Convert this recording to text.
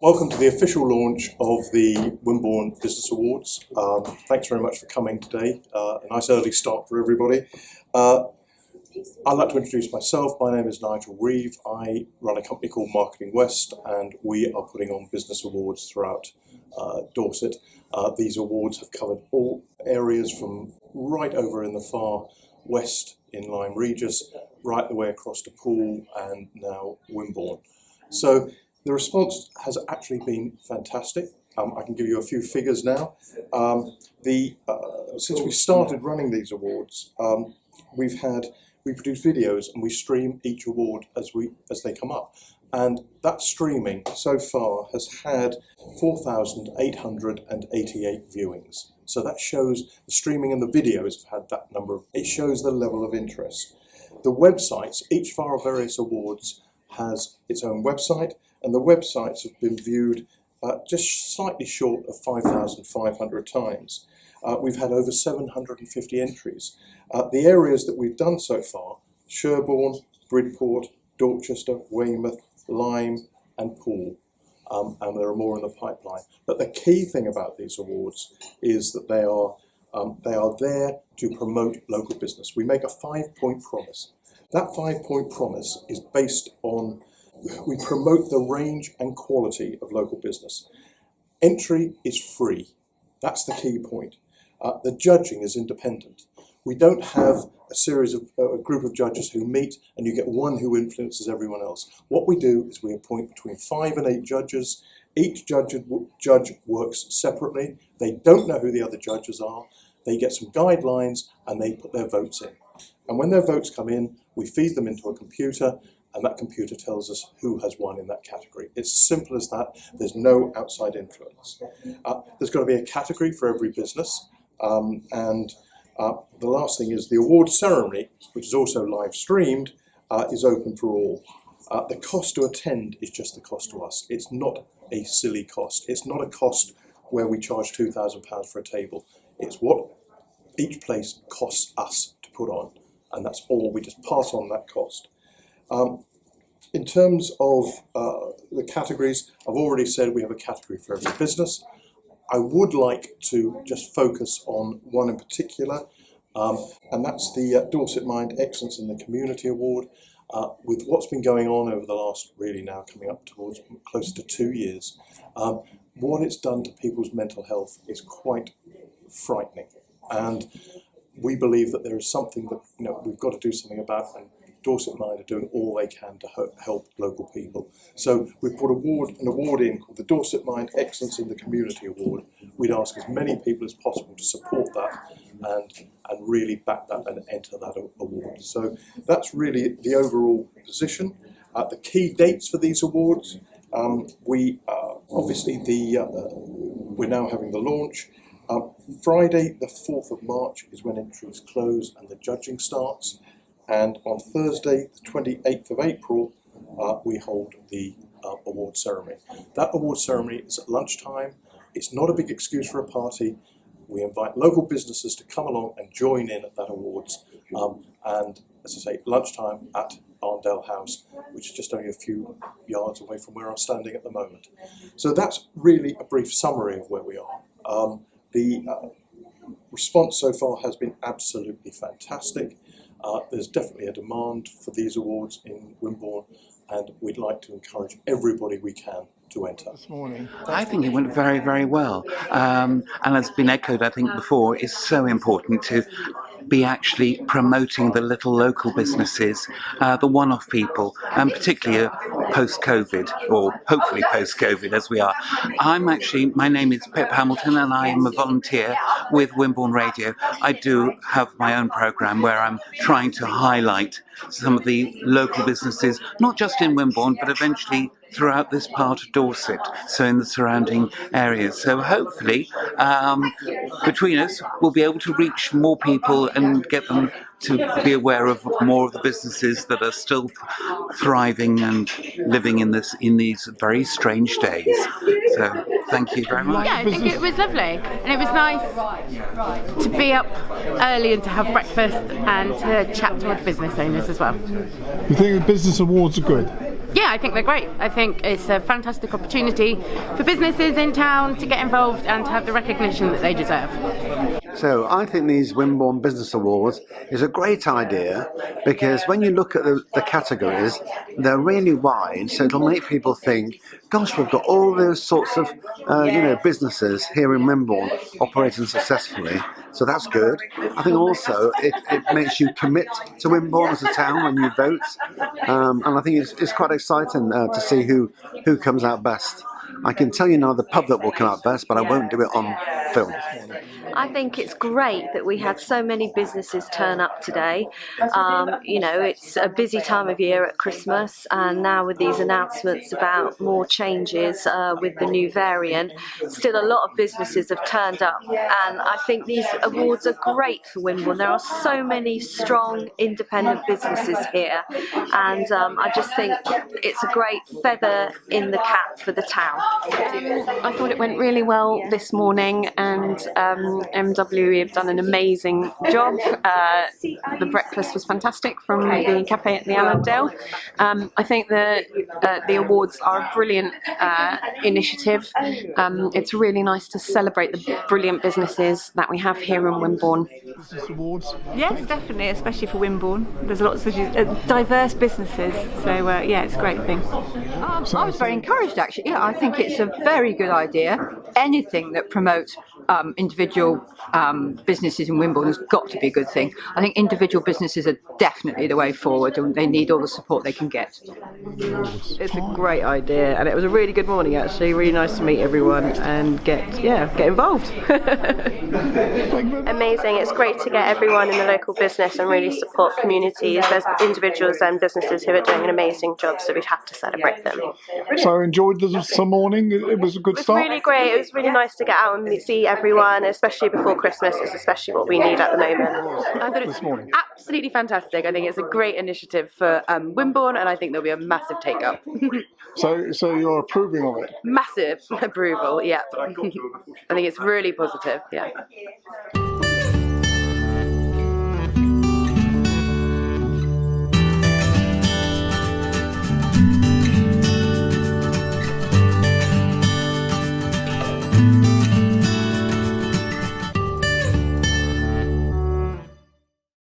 Welcome to the official launch of the Wimborne Business Awards. Thanks very much for coming today. A nice early start for everybody. I'd like to introduce myself. My name is Nigel Reeves. I run a company called Marketing West, and we are putting on business awards throughout Dorset. These awards have covered all areas from right over in the far west in Lyme Regis, right the way across to Poole and now Wimborne. So the response has actually been fantastic. I can give you a few figures now. Since we started running these awards, we produce videos and we stream each award as they come up. And that streaming so far has had 4,888 viewings. So that shows the streaming and the videos have had that number. It shows the level of interest. The websites, each of our various awards has its own website, and the websites have been viewed just slightly short of 5,500 times. We've had over 750 entries. The areas that we've done so far: Sherborne, Bridport, Dorchester, Weymouth, Lyme and Poole. And there are more in the pipeline. But the key thing about these awards is that they are there to promote local business. We make a 5-point promise. That 5-point promise is based on, we promote the range and quality of local business. Entry is free. That's the key point. The judging is independent. We don't have a group of judges who meet and you get one who influences everyone else. What we do is we appoint between 5 and 8 judges. Each judge works separately. They don't know who the other judges are. They get some guidelines and they put their votes in. And when their votes come in, we feed them into a computer, and that computer tells us who has won in that category. It's as simple as that. There's no outside influence. There's got to be a category for every business. The last thing is the award ceremony, which is also live streamed, is open for all. The cost to attend is just the cost to us. It's not a silly cost. It's not a cost where we charge £2,000 for a table. It's what each place costs us to put on, and that's all. We just pass on that cost. In terms of the categories, I've already said we have a category for every business. I would like to just focus on one in particular, and that's the Dorset Mind Excellence in the Community Award. With what's been going on over the last, really now coming up towards close to 2 years, what it's done to people's mental health is quite frightening. And we believe that there is something that we've got to do something about, and Dorset Mind are doing all they can to help local people. So we've put an award in called the Dorset Mind Excellence in the Community Award. We'd ask as many people as possible to support that and really back that and enter that award. So that's really the overall position. The key dates for these awards, we're now having the launch. Friday the 4th of March is when entries close and the judging starts. And on Thursday, the 28th of April, we hold the award ceremony. That award ceremony is at lunchtime. It's not a big excuse for a party. We invite local businesses to come along and join in at that awards. And as I say, lunchtime at Arndale House, which is just only a few yards away from where I'm standing at the moment. So that's really a brief summary of where we are. The response so far has been absolutely fantastic. There's definitely a demand for these awards in Wimborne, and we'd like to encourage everybody we can to enter. This morning. I think it went very, very well. And as been echoed, I think before, it's so important to be actually promoting the little local businesses, the one-off people, and particularly post-COVID, or hopefully post-COVID as we are. My name is Pip Hamilton, and I am a volunteer with Wimborne Radio. I do have my own programme where I'm trying to highlight some of the local businesses, not just in Wimborne, but eventually throughout this part of Dorset, so in the surrounding areas. So hopefully, between us, we'll be able to reach more people and get them to be aware of more of the businesses that are still thriving and living in these very strange days. So thank you very much. Yeah, I think it was lovely, and it was nice to be up early and to have breakfast and to chat to other business owners as well. You think the business awards are good? Yeah, I think they're great. I think it's a fantastic opportunity for businesses in town to get involved and to have the recognition that they deserve. So I think these Wimborne Business Awards is a great idea, because when you look at the categories, they're really wide, so it'll make people think, gosh, we've got all those sorts of businesses here in Wimborne operating successfully, so that's good. I think also it makes you commit to Wimborne as a town when you vote, and I think it's quite exciting to see who comes out best. I can tell you now the pub that will come out best, but I won't do it on film. I think it's great that we had so many businesses turn up today. It's a busy time of year at Christmas, and now with these announcements about more changes with the new variant, still a lot of businesses have turned up, and I think these awards are great for Wimborne. There are so many strong independent businesses here, and I just think it's a great feather in the cap for the town. I thought it went really well this morning, and MWE have done an amazing job. The breakfast was fantastic from the cafe at the Allendale. I think the awards are a brilliant initiative. It's really nice to celebrate the brilliant businesses that we have here in Wimborne. Awards? Yes, definitely, especially for Wimborne. There's lots of diverse businesses, so it's a great thing. I was very encouraged, actually. Yeah, I think it's a very good idea. Anything that promotes individual businesses in Wimborne has got to be a good thing. I think individual businesses are definitely the way forward, and they need all the support they can get. It's a great idea, and it was a really good morning, actually. Really nice to meet everyone and get involved. Amazing. It's great to get everyone in the local business and really support communities. There's individuals and businesses who are doing an amazing job, so we have to celebrate them. So enjoyed the morning. It was a good start. It was really great. It was really nice to get out and see everyone, especially before Christmas. It's especially what we need at the moment. I thought it was absolutely fantastic. I think it's a great initiative for Wimborne, and I think there'll be a massive take-up. So you're approving of it? Massive approval, yeah. I think it's really positive, yeah.